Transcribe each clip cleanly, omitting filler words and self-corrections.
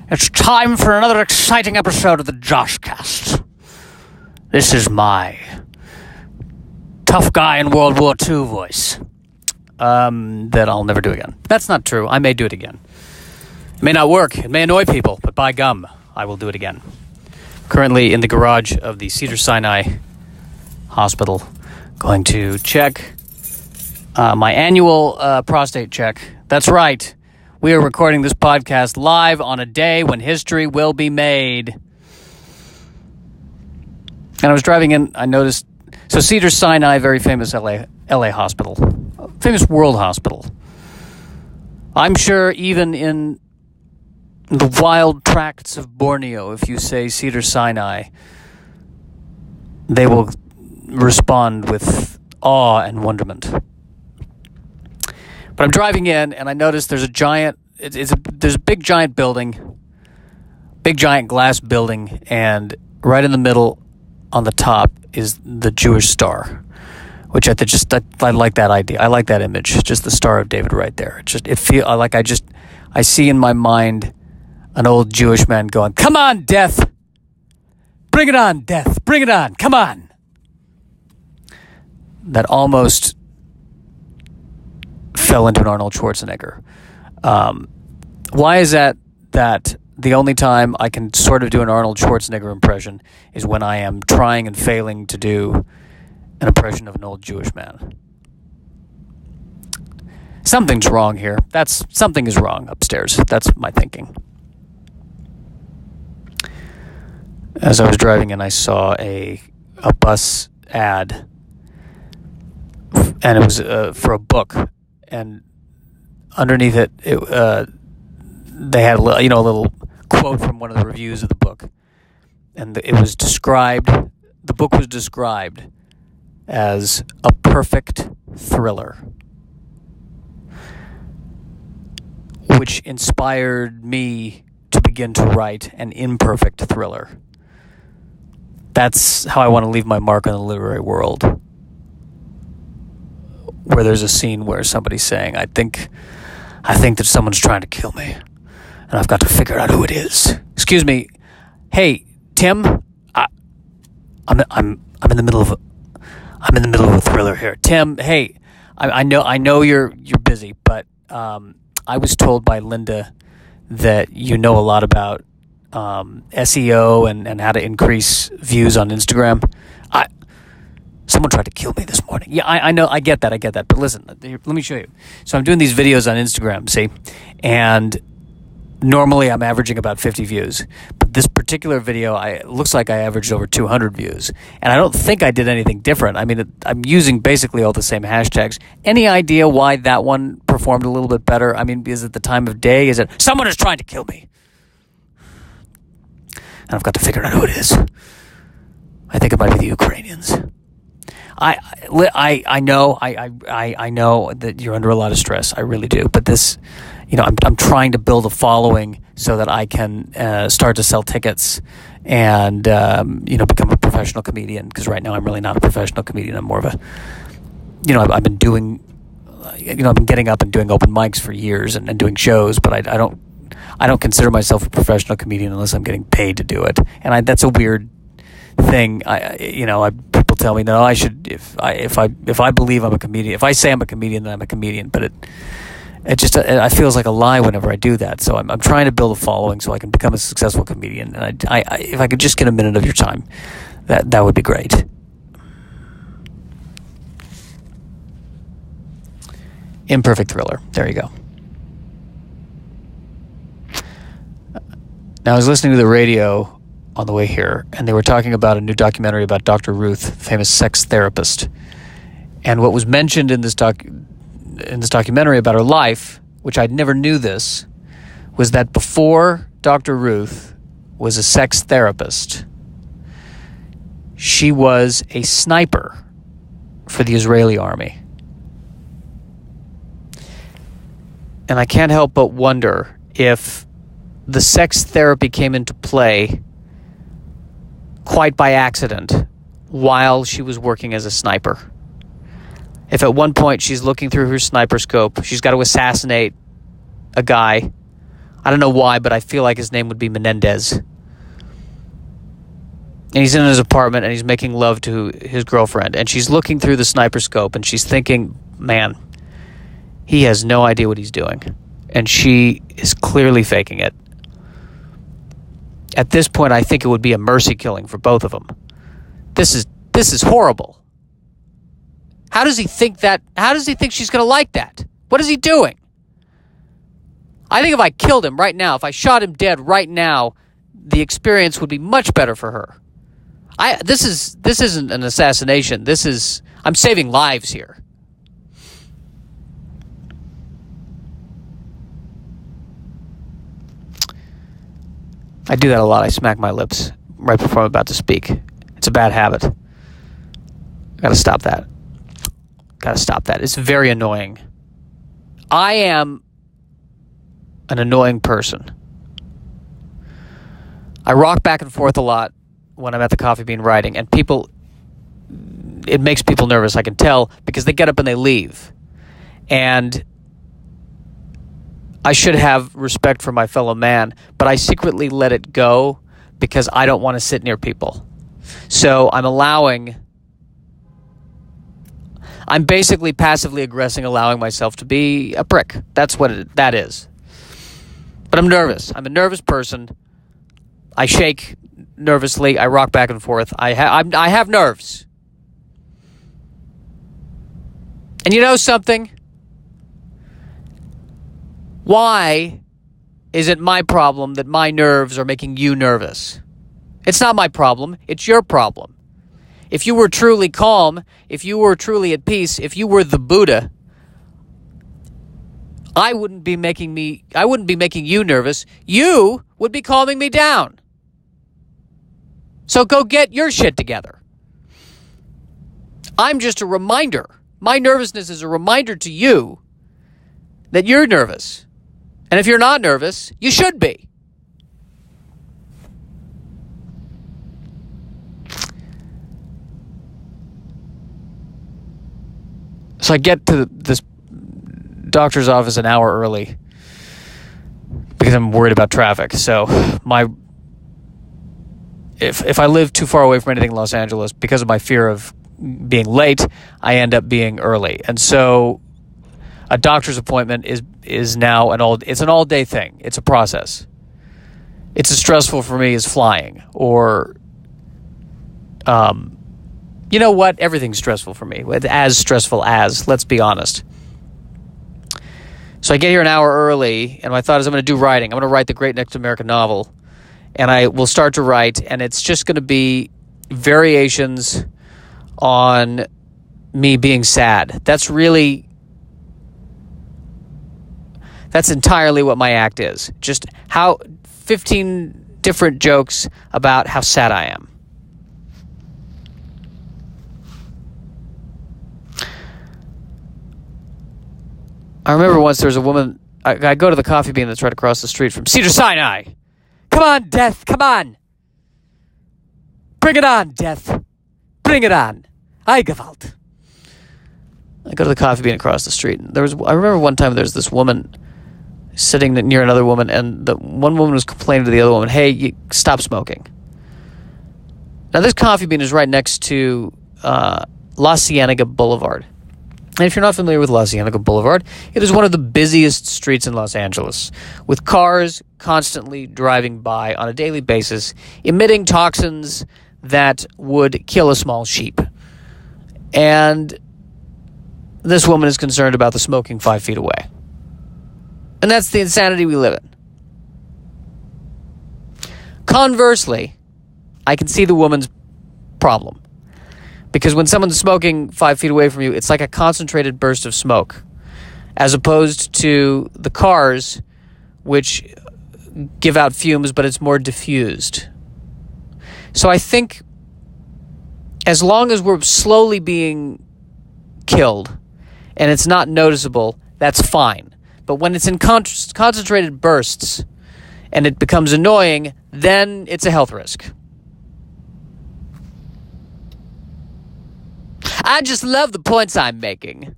It's time for another exciting episode of the JoshCast. This is my tough guy in World War II voice that I'll never do again. That's not true. I may do it again. It may not work. It may annoy people, but by gum, I will do it again. Currently in the garage of the Cedars-Sinai Hospital, going to check my annual prostate check. That's right. We are recording this podcast live on a day when history will be made. And I was driving in, I noticed, so Cedars-Sinai, very famous LA hospital, famous world hospital. I'm sure even in the wild tracts of Borneo, if you say Cedars-Sinai, they will respond with awe and wonderment. But I'm driving in, and I noticed there's a giant, there's a big giant building, big giant glass building, and right in the middle on the top is the Jewish star, which I like that idea. I like that image, just the Star of David right there. I see in my mind an old Jewish man going, "Come on, death! Bring it on, death! Bring it on! Come on!" That almost fell into an Arnold Schwarzenegger. Why is that the only time I can sort of do an Arnold Schwarzenegger impression is when I am trying and failing to do an impression of an old Jewish man? Something's wrong here. Something is wrong upstairs. That's my thinking. As I was driving in, I saw a bus ad, and it was for a book. And underneath it, they had a little quote from one of the reviews of the book, and the book was described as a perfect thriller, which inspired me to begin to write an imperfect thriller. That's how I want to leave my mark on the literary world, where there's a scene where somebody's saying, I think that someone's trying to kill me, and I've got to figure out who it is. Excuse me. Hey, Tim, I'm in the middle of a thriller here. Tim, hey, I know you're busy, but I was told by Linda that you know a lot about SEO and how to increase views on Instagram. Someone tried to kill me this morning. Yeah, I know, I get that. But listen, let me show you. So I'm doing these videos on Instagram, see? And normally I'm averaging about 50 views. But this particular video, it looks like I averaged over 200 views. And I don't think I did anything different. I mean, I'm using basically all the same hashtags. Any idea why that one performed a little bit better? I mean, is it the time of day? Is it, someone is trying to kill me? And I've got to figure out who it is. I think it might be the Ukrainians. I know that you're under a lot of stress. I really do. But this, I'm trying to build a following so that I can start to sell tickets and become a professional comedian. Because right now I'm really not a professional comedian. I'm more of a, I've been doing, I've been getting up and doing open mics for years and doing shows. But I don't consider myself a professional comedian unless I'm getting paid to do it. And that's a weird thing. People tell me that I should, if I believe I'm a comedian, if I say I'm a comedian, then I'm a comedian. But it feels like a lie whenever I do that. So I'm trying to build a following so I can become a successful comedian. And if I could just get a minute of your time, that would be great. Imperfect thriller. There you go. Now I was listening to the radio on the way here, and they were talking about a new documentary about Dr. Ruth, famous sex therapist. And what was mentioned in this documentary about her life, which I never knew this, was that before Dr. Ruth was a sex therapist, she was a sniper for the Israeli army. And I can't help but wonder if the sex therapy came into play quite by accident while she was working as a sniper. If at one point she's looking through her sniper scope, she's got to assassinate a guy, I don't know why, but I feel like his name would be Menendez. And he's in his apartment, and he's making love to his girlfriend. And she's looking through the sniper scope, and she's thinking, man, he has no idea what he's doing. And she is clearly faking it. At this point, I think it would be a mercy killing for both of them. This is horrible. How does he think that? How does he think she's going to like that? What is he doing? I think if I killed him right now, if I shot him dead right now, the experience would be much better for her. This isn't an assassination. I'm saving lives here. I do that a lot. I smack my lips right before I'm about to speak. It's a bad habit. I gotta stop that. It's very annoying. I am an annoying person. I rock back and forth a lot when I'm at the Coffee Bean writing, and it makes people nervous, I can tell, because they get up and they leave. And I should have respect for my fellow man, but I secretly let it go because I don't want to sit near people. So I'm basically passively aggressing, allowing myself to be a prick. That's what that is. But I'm nervous. I'm a nervous person. I shake nervously. I rock back and forth. I have nerves. And you know something? Why is it my problem that my nerves are making you nervous? It's not my problem. It's your problem. If you were truly calm, if you were truly at peace, if you were the Buddha, I wouldn't be making you nervous. You would be calming me down. So go get your shit together. I'm just a reminder. My nervousness is a reminder to you that you're nervous. And if you're not nervous, you should be. So I get to this doctor's office an hour early because I'm worried about traffic. So if I live too far away from anything in Los Angeles, because of my fear of being late, I end up being early. And so a doctor's appointment is now an all-day thing. It's a process. It's as stressful for me as flying, or you know what? Everything's stressful for me. As stressful as, let's be honest. So I get here an hour early, and my thought is I'm going to do writing. I'm going to write the great next American novel, and I will start to write, and it's just going to be variations on me being sad. That's entirely what my act is. Just 15 different jokes about how sad I am. I remember once there was a woman, I go to the Coffee Bean that's right across the street from Cedars-Sinai. Come on, Death, come on. Bring it on, Death. Bring it on. Gewalt. I go to the Coffee Bean across the street. I remember one time there was this woman sitting near another woman, and the one woman was complaining to the other woman, hey, you stop smoking. Now, this Coffee Bean is right next to La Cienega Boulevard. And if you're not familiar with La Cienega Boulevard, it is one of the busiest streets in Los Angeles, with cars constantly driving by on a daily basis, emitting toxins that would kill a small sheep. And this woman is concerned about the smoking 5 feet away. And that's the insanity we live in. Conversely, I can see the woman's problem. Because when someone's smoking 5 feet away from you, it's like a concentrated burst of smoke, as opposed to the cars, which give out fumes, but it's more diffused. So I think as long as we're slowly being killed and it's not noticeable, that's fine. But when it's in concentrated bursts and it becomes annoying, then it's a health risk. I just love the points I'm making.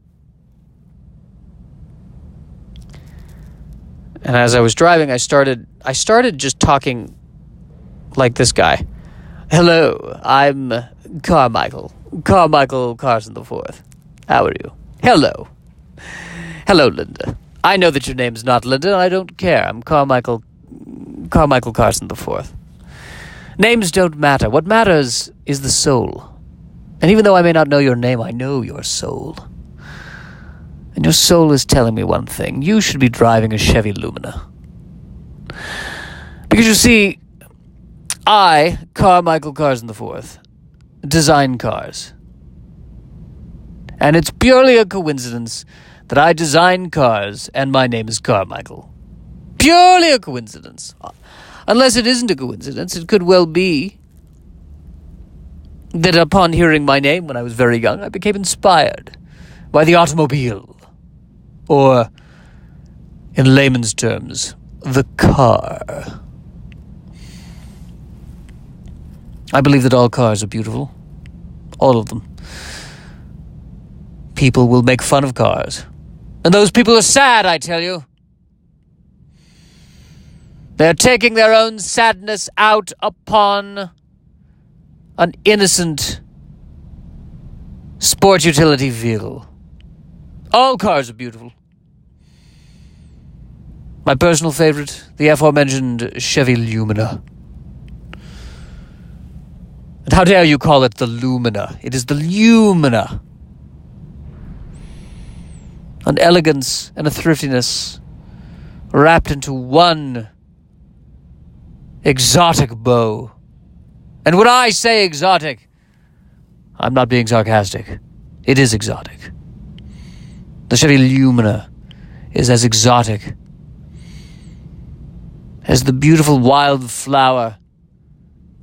And as I was driving, I started just talking like this guy. Hello, I'm Carmichael Carson IV. How are you? Hello, Linda. I know that your name's not Linda, and I don't care. I'm Carmichael Carson IV. Names don't matter. What matters is the soul. And even though I may not know your name, I know your soul. And your soul is telling me one thing. You should be driving a Chevy Lumina. Because you see, I, Carmichael Carson IV, design cars. And it's purely a coincidence that I design cars and my name is Carmichael. Purely a coincidence. Unless it isn't a coincidence, it could well be that upon hearing my name when I was very young, I became inspired by the automobile. Or, in layman's terms, the car. I believe that all cars are beautiful. All of them. People will make fun of cars. And those people are sad, I tell you. They're taking their own sadness out upon an innocent sport utility vehicle. All cars are beautiful. My personal favorite, the aforementioned Chevy Lumina. And how dare you call it the Lumina? It is the Lumina. An elegance and a thriftiness wrapped into one exotic bow. And when I say exotic, I'm not being sarcastic. It is exotic. The Chevy Lumina is as exotic as the beautiful wild flower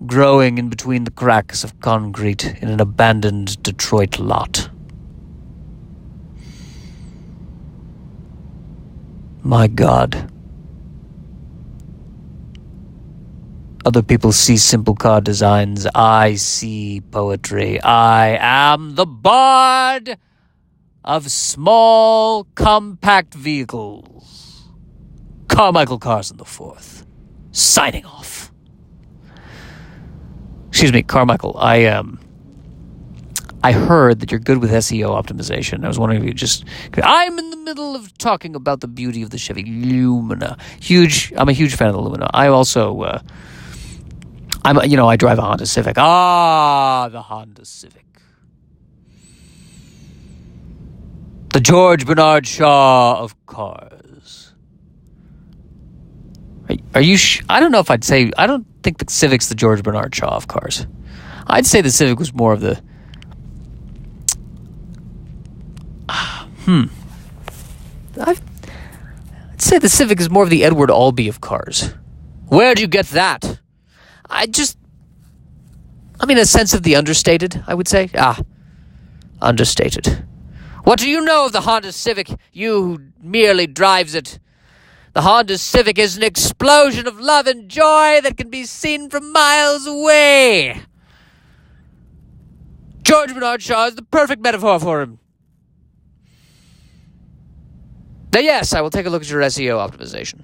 growing in between the cracks of concrete in an abandoned Detroit lot. My God. Other people see simple car designs. I see poetry. I am the bard of small, compact vehicles. Carmichael Carson IV. Signing off. Excuse me, Carmichael. I heard that you're good with SEO optimization. I was wondering if you just... I'm in the middle of talking about the beauty of the Chevy Lumina. I'm a huge fan of the Lumina. I also... I drive a Honda Civic. The Honda Civic. The George Bernard Shaw of cars. Are you... I don't know if I'd say... I don't think the Civic's the George Bernard Shaw of cars. I'd say the Civic was more of the... I'd say the Civic is more of the Edward Albee of cars. Where'd you get that? A sense of the understated, I would say. Understated. What do you know of the Honda Civic? You who merely drives it. The Honda Civic is an explosion of love and joy that can be seen from miles away. George Bernard Shaw is the perfect metaphor for him. Now, yes, I will take a look at your SEO optimization.